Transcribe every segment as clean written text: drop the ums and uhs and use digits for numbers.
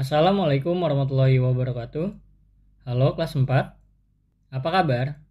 Assalamualaikum warahmatullahi wabarakatuh. Halo kelas 4, apa kabar?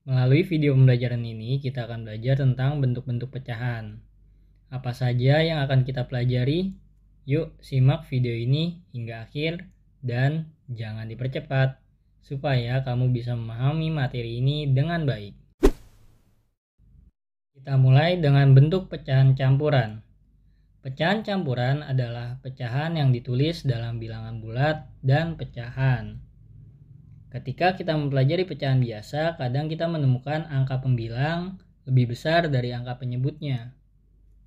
Melalui video pembelajaran ini kita akan belajar tentang bentuk-bentuk pecahan. Apa saja yang akan kita pelajari? Yuk simak video ini hingga akhir dan jangan dipercepat supaya kamu bisa memahami materi ini dengan baik. Kita mulai dengan bentuk pecahan campuran. Pecahan campuran adalah pecahan yang ditulis dalam bilangan bulat dan pecahan. Ketika kita mempelajari pecahan biasa, kadang kita menemukan angka pembilang lebih besar dari angka penyebutnya.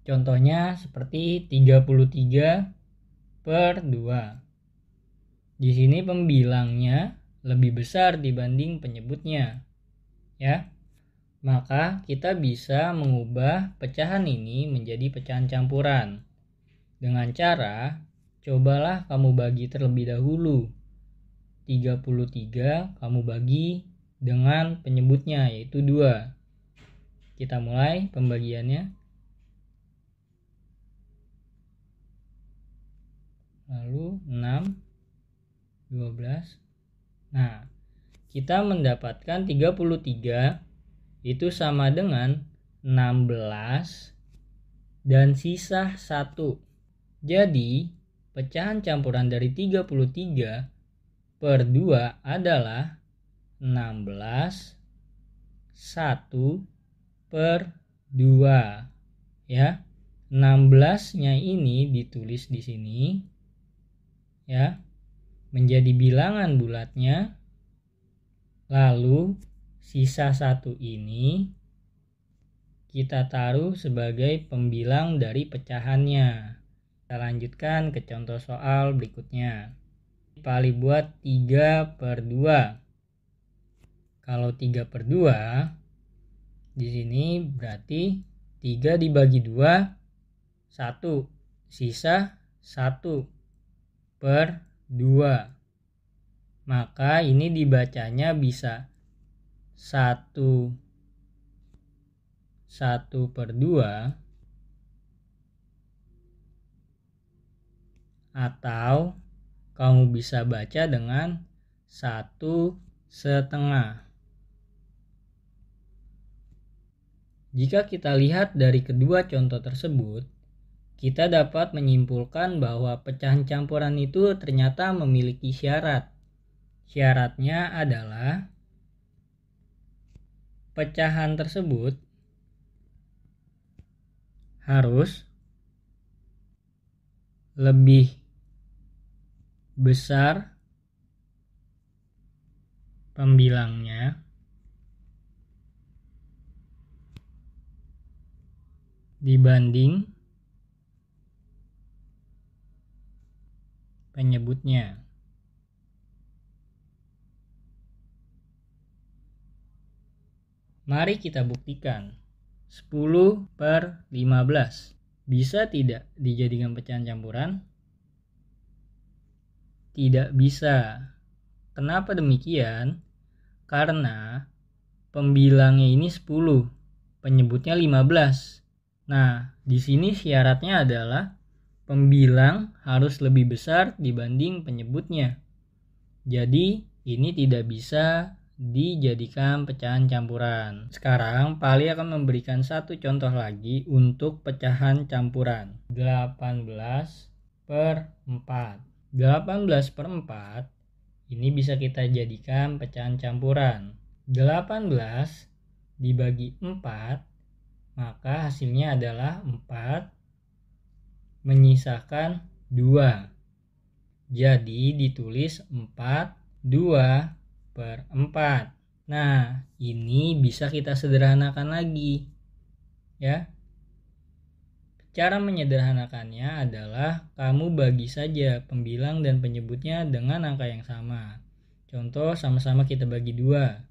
Contohnya seperti 33/2. Di sini pembilangnya lebih besar dibanding penyebutnya. Ya. Maka kita bisa mengubah pecahan ini menjadi pecahan campuran. Dengan cara, cobalah kamu bagi terlebih dahulu. 33 kamu bagi dengan penyebutnya yaitu 2. Kita mulai pembagiannya. Lalu 6, 12. Nah, kita mendapatkan 33 itu sama dengan 16 dan sisa 1. Jadi, pecahan campuran dari 33/2 adalah 16 1/2. Ya. 16-nya ini ditulis di sini ya, menjadi bilangan bulatnya. Lalu sisa 1 ini kita taruh sebagai pembilang dari pecahannya. Kita lanjutkan ke contoh soal berikutnya. Pali buat 3/2. Kalau 3/2 di sini berarti 3 dibagi 2 1, sisa 1/2. Maka ini dibacanya bisa 1/2 atau kamu bisa baca dengan 1/2. Jika kita lihat dari kedua contoh tersebut, kita dapat menyimpulkan bahwa pecahan campuran itu ternyata memiliki syarat. Syaratnya adalah pecahan tersebut harus lebih besar pembilangnya dibanding penyebutnya. Mari kita buktikan. 10/15 bisa tidak dijadikan pecahan campuran? Tidak bisa. Kenapa demikian? Karena pembilangnya ini 10, penyebutnya 15. Nah, di sini syaratnya adalah pembilang harus lebih besar dibanding penyebutnya. Jadi, ini tidak bisa dijadikan pecahan campuran. Sekarang Pali akan memberikan satu contoh lagi untuk pecahan campuran. 18/4. 18/4 ini bisa kita jadikan pecahan campuran. 18 dibagi 4, maka hasilnya adalah 4 menyisakan 2. Jadi ditulis 4/2/4. Nah, ini bisa kita sederhanakan lagi. Ya. Cara menyederhanakannya adalah kamu bagi saja pembilang dan penyebutnya dengan angka yang sama. Contoh, sama-sama kita bagi 2.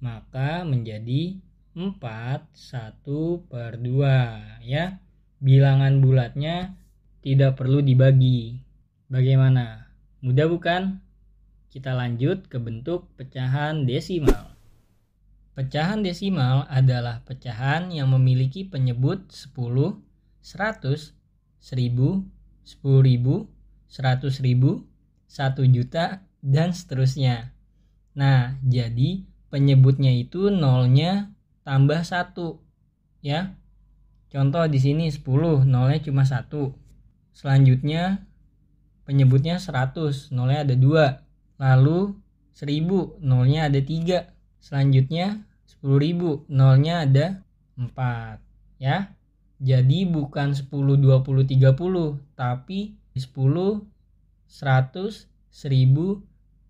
Maka menjadi 4/1/2. Ya. Bilangan bulatnya tidak perlu dibagi. Bagaimana? Mudah bukan? Kita lanjut ke bentuk pecahan desimal. Pecahan desimal adalah pecahan yang memiliki penyebut 10, 100, 1000, 10.000, 100.000, 1 juta, dan seterusnya. Nah, jadi penyebutnya itu nolnya tambah 1, ya. Contoh di sini 10, nolnya cuma 1. Selanjutnya penyebutnya 100, nolnya ada 2. Lalu 1000, nolnya ada 3. Selanjutnya 10.000, nolnya ada 4, ya. Jadi bukan 10, 20, 30, tapi 10, 100, 1000,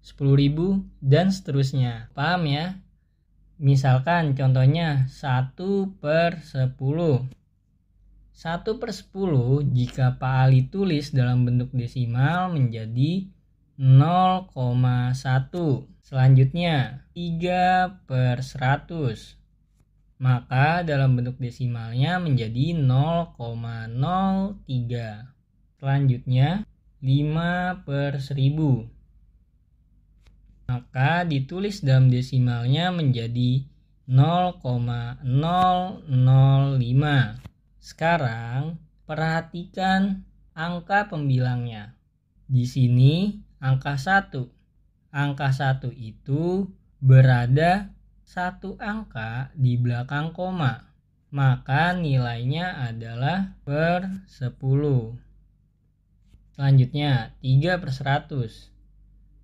10.000, dan seterusnya. Paham ya? Misalkan contohnya 1/10. 1/10 jika Pak Ali tulis dalam bentuk desimal menjadi 0,1. Selanjutnya 3/100. Maka dalam bentuk desimalnya menjadi 0,03. Selanjutnya 5/1000. Maka ditulis dalam desimalnya menjadi 0,005. Sekarang perhatikan angka pembilangnya. Di sini angka 1. Angka 1 itu berada 1 angka di belakang koma. Maka nilainya adalah per 10. Selanjutnya 3/100.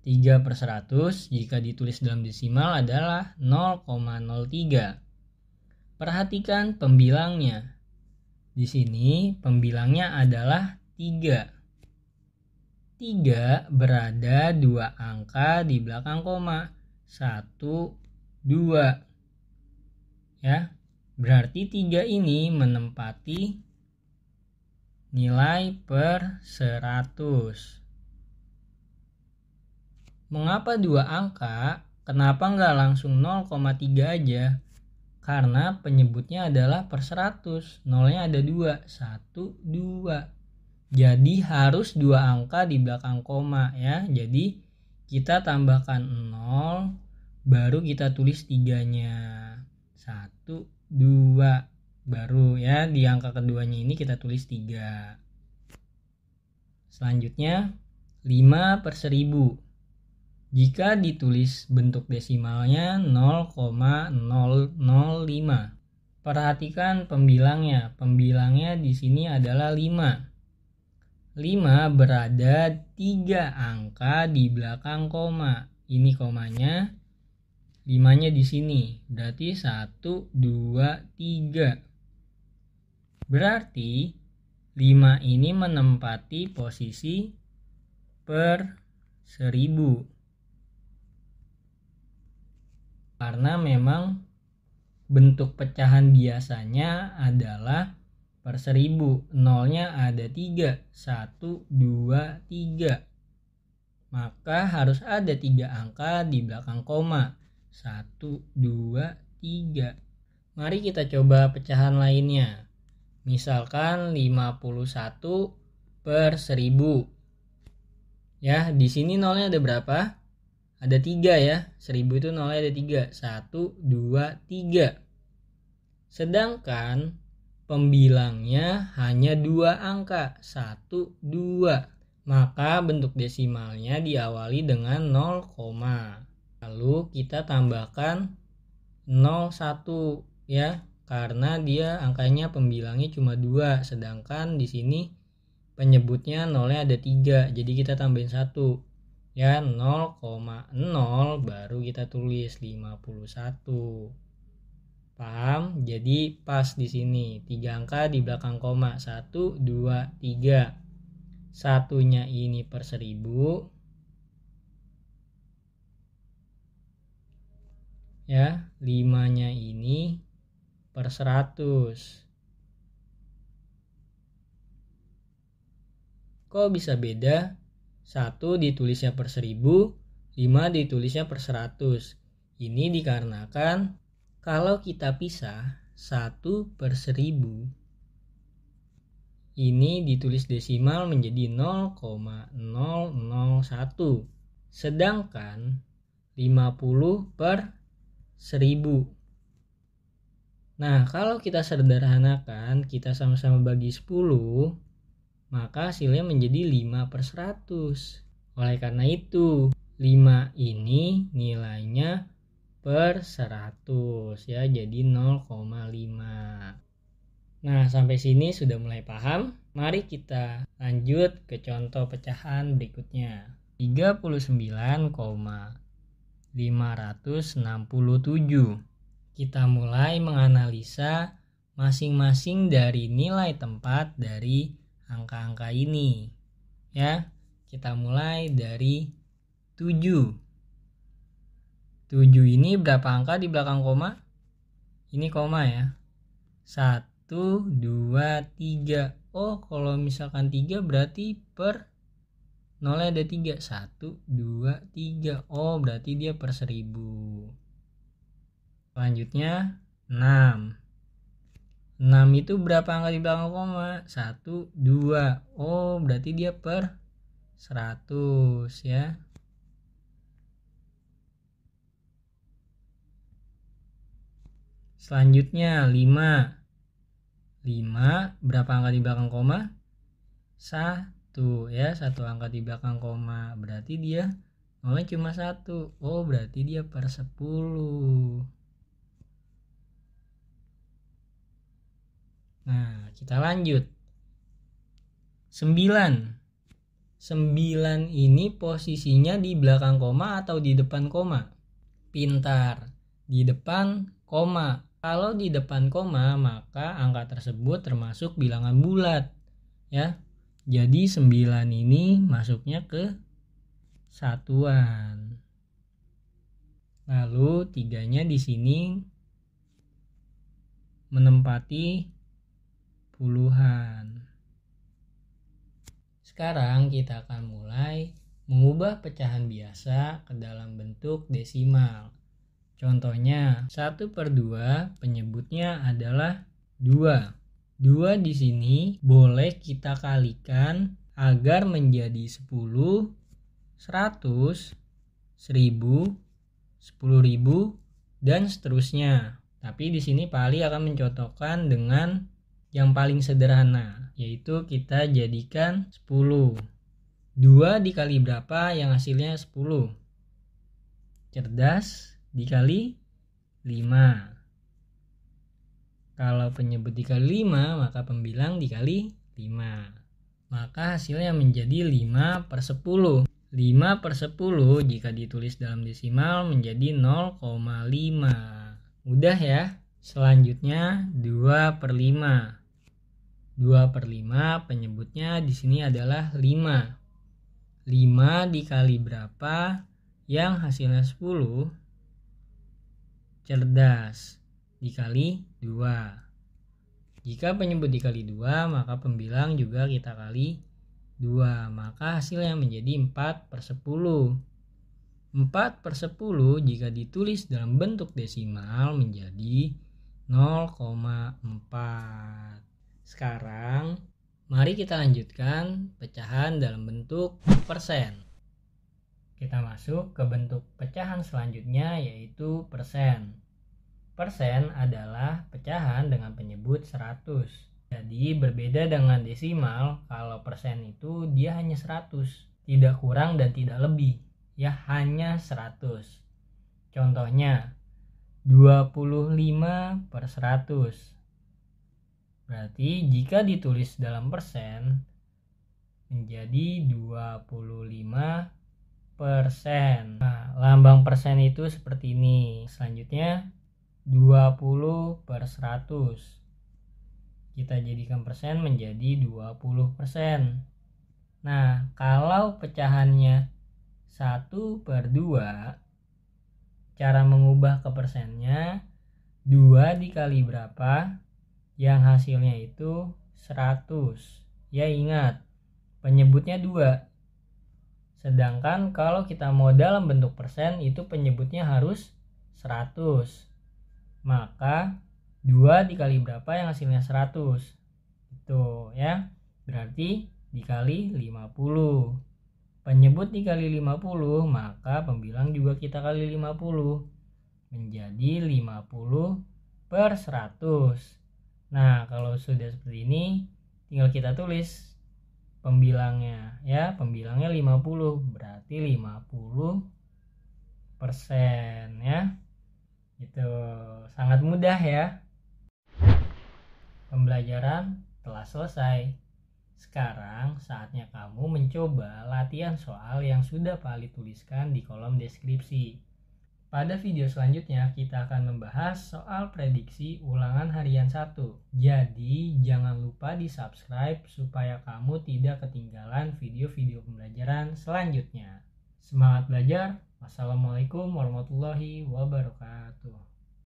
3/100 jika ditulis dalam desimal adalah 0,03. Perhatikan pembilangnya. Di sini pembilangnya adalah 3. 3 berada 2 angka di belakang koma. 1, 2. Ya, berarti 3 ini menempati nilai per 100. Mengapa 2 angka? Kenapa nggak langsung 0,3 aja? Karena penyebutnya adalah per 100. Nolnya ada 2. 1, 2. Jadi harus 2 angka di belakang koma, ya. Jadi kita tambahkan 0, baru kita tulis 3-nya. 1, 2. Baru ya di angka keduanya ini kita tulis 3. Selanjutnya 5/1000. Jika ditulis bentuk desimalnya 0,005. Perhatikan pembilangnya. Pembilangnya di sini adalah 5. 5 berada 3 angka di belakang koma. Ini komanya. 5-nya di sini. Berarti 1, 2, 3. Berarti 5 ini menempati posisi per 1000. Karena memang bentuk pecahan biasanya adalah per 1000. Nolnya ada 3. 1, 2, 3. Maka harus ada 3 angka di belakang koma. 1, 2, 3. Mari kita coba pecahan lainnya. Misalkan 51/1000. Ya, di sini nolnya ada berapa? Ada 3 ya. 1000 itu nolnya ada 3. 1, 2, 3. Sedangkan pembilangnya hanya 2 angka. 1, 2. Maka bentuk desimalnya diawali dengan 0, lalu kita tambahkan 01 ya. Karena dia angkanya pembilangnya cuma 2. Sedangkan di sini penyebutnya nolnya ada 3. Jadi kita tambahin 1. Ya 0,0 baru kita tulis 51. Paham? Jadi pas di sini 3 angka di belakang koma. 1, 2, 3. Satunya ini per 1000. Ya, 5-nya ini per 100. Kok bisa beda? 1 ditulisnya per 1000, 5 ditulisnya per 100. Ini dikarenakan kalau kita pisah 1/1000, ini ditulis desimal menjadi 0,001. Sedangkan 50/1000. Nah, kalau kita sederhanakan, kita sama-sama bagi 10, maka hasilnya menjadi 5/100. Oleh karena itu 5 ini nilainya per 100 ya, jadi 0,5. Nah, sampai sini sudah mulai paham. Mari kita lanjut ke contoh pecahan berikutnya. 39,567. Kita mulai menganalisa masing-masing dari nilai tempat dari angka-angka ini. Ya, kita mulai dari 7. 7 ini berapa angka di belakang koma? Ini koma ya. 1, 2, 3. Oh, kalau misalkan 3 berarti per nolnya ada 3. 1, 2, 3. Oh, berarti dia per 1000. Selanjutnya 6. 6 itu berapa angka di belakang koma? 1, 2. Oh, berarti dia per 100 ya. Selanjutnya 5. 5 berapa angka di belakang koma? 1 ya, 1 angka di belakang koma. Berarti dia nolnya cuma 1. Oh, berarti dia per 10. Nah, kita lanjut. 9. 9 ini posisinya di belakang koma atau di depan koma? Pintar, di depan koma. Kalau di depan koma, maka angka tersebut termasuk bilangan bulat ya. Jadi 9 ini masuknya ke satuan. Lalu 3-nya di sini menempati puluhan. Sekarang kita akan mulai mengubah pecahan biasa ke dalam bentuk desimal. Contohnya 1/2 penyebutnya adalah 2. 2 di sini boleh kita kalikan agar menjadi 10, 100, 1000, 10.000 dan seterusnya. Tapi di sini Pak Ali akan mencontohkan dengan yang paling sederhana, yaitu kita jadikan 10. 2 dikali berapa yang hasilnya 10? Cerdas dikali 5. Kalau penyebut dikali 5, maka pembilang dikali 5. Maka hasilnya menjadi 5/10. 5/10 jika ditulis dalam desimal menjadi 0,5. Mudah ya. Selanjutnya 2/5. 2/5 penyebutnya di sini adalah 5. 5 dikali berapa yang hasilnya 10? Cerdas dikali 2. Jika penyebut dikali 2, maka pembilang juga kita kali 2. Maka hasilnya menjadi 4/10. 4/10 jika ditulis dalam bentuk desimal menjadi 0,4. Sekarang mari kita lanjutkan pecahan dalam bentuk persen. Kita masuk ke bentuk pecahan selanjutnya, yaitu persen. Persen adalah pecahan dengan penyebut 100. Jadi berbeda dengan desimal, kalau persen itu dia hanya 100, tidak kurang dan tidak lebih, ya hanya 100. Contohnya 25/100. Berarti jika ditulis dalam persen menjadi 25%. Nah, lambang persen itu seperti ini. Selanjutnya 20/100. Kita jadikan persen menjadi 20%. Nah, kalau pecahannya 1/2, cara mengubah ke persennya 2 dikali berapa yang hasilnya itu 100. Ya, ingat penyebutnya 2. Sedangkan kalau kita mau dalam bentuk persen itu penyebutnya harus 100. Maka 2 dikali berapa yang hasilnya 100? Itu ya. Berarti dikali 50. Penyebut dikali 50, maka pembilang juga kita kali 50. Menjadi 50/100. Nah, kalau sudah seperti ini tinggal kita tulis pembilangnya ya, pembilangnya 50, berarti 50% ya. Itu sangat mudah ya. Pembelajaran telah selesai. Sekarang saatnya kamu mencoba latihan soal yang sudah Pak Ali tuliskan di kolom deskripsi. Pada video selanjutnya kita akan membahas soal prediksi ulangan harian 1. Jadi jangan lupa di subscribe supaya kamu tidak ketinggalan video-video pembelajaran selanjutnya. Semangat belajar. Wassalamualaikum warahmatullahi wabarakatuh.